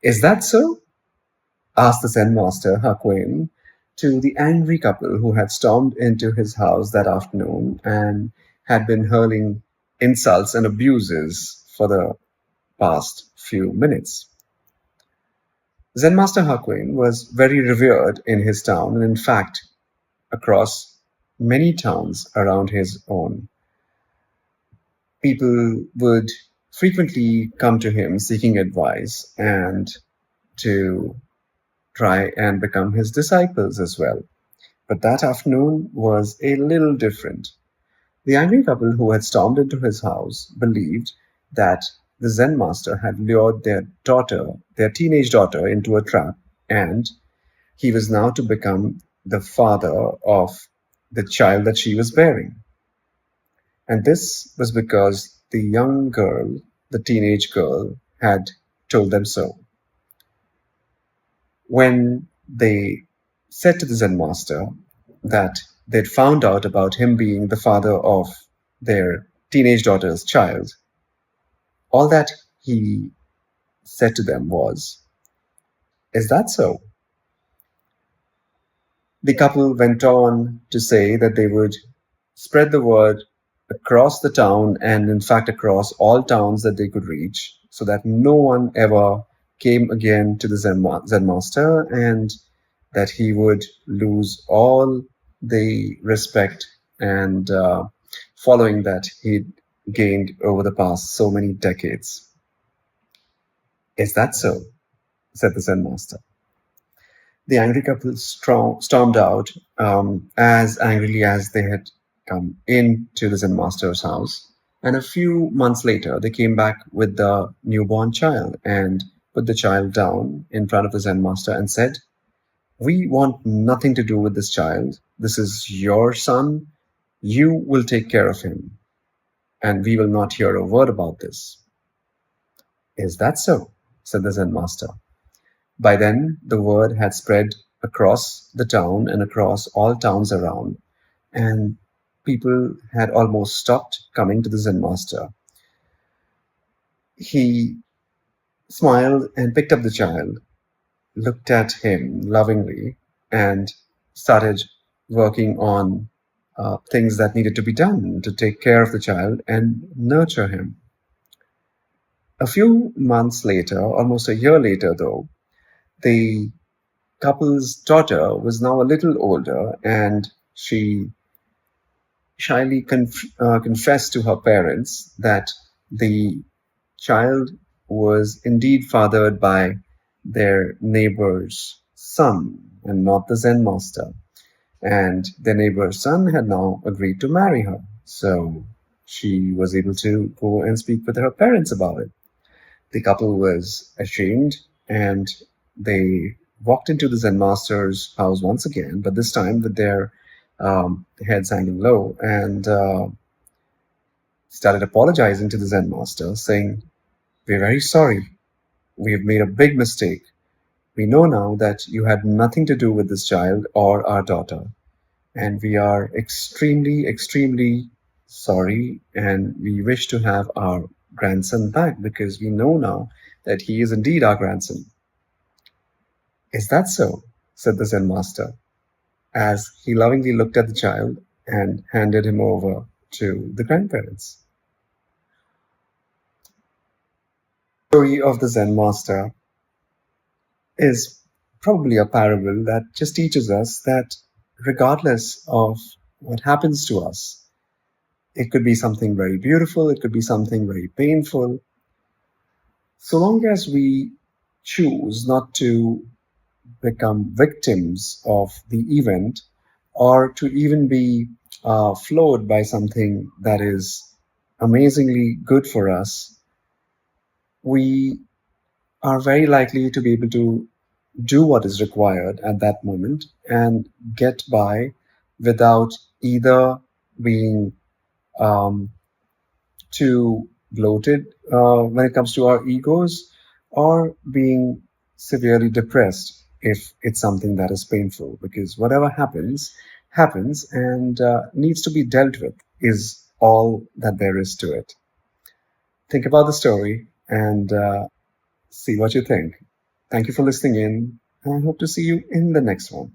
Is that so? Asked the Zen master, Hakuin, to the angry couple who had stormed into his house that afternoon and had been hurling insults and abuses for the past few minutes. Zen Master Hakuin was very revered in his town and, in fact, across many towns around his own. People would frequently come to him seeking advice and to try and become his disciples as well. But that afternoon was a little different. The angry couple who had stormed into his house believed that the Zen master had lured their teenage daughter, into a trap, and he was now to become the father of the child that she was bearing. And this was because the young girl, the teenage girl, had told them so. When they said to the Zen master that they'd found out about him being the father of their teenage daughter's child, all that he said to them was, "Is that so?" The couple went on to say that they would spread the word across the town and, in fact, across all towns that they could reach, so that no one ever came again to the Zen master, and that he would lose all the respect and following that he'd gained over the past so many decades. "Is that so?" said the Zen master. The angry couple stormed out as angrily as they had come into the Zen master's house. And a few months later, they came back with the newborn child and put the child down in front of the Zen master and said, "We want nothing to do with this child. This is your son. You will take care of him, and we will not hear a word about this." "Is that so?" said the Zen master. By then, the word had spread across the town and across all towns around, and people had almost stopped coming to the Zen master. He smiled and picked up the child, looked at him lovingly, and started working on things that needed to be done to take care of the child and nurture him. A few months later, almost a year later though, the couple's daughter was now a little older, and she shyly confessed to her parents that the child was indeed fathered by their neighbor's son and not the Zen master. And their neighbor's son had now agreed to marry her. So she was able to go and speak with her parents about it. The couple was ashamed, and they walked into the Zen master's house once again, but this time with their heads hanging low, and started apologizing to the Zen master, saying, "We're very sorry. We have made a big mistake. We know now that you had nothing to do with this child or our daughter, and we are extremely, extremely sorry, and we wish to have our grandson back because we know now that he is indeed our grandson." "Is that so?" said the Zen master, as he lovingly looked at the child and handed him over to the grandparents. The story of the Zen master is probably a parable that just teaches us that regardless of what happens to us, it could be something very beautiful, it could be something very painful, so long as we choose not to become victims of the event or to even be flowed by something that is amazingly good for us, we are very likely to be able to do what is required at that moment and get by without either being too bloated when it comes to our egos, or being severely depressed if it's something that is painful, because whatever happens, happens and needs to be dealt with is all that there is to it. Think about the story and see what you think. Thank you for listening in, and I hope to see you in the next one.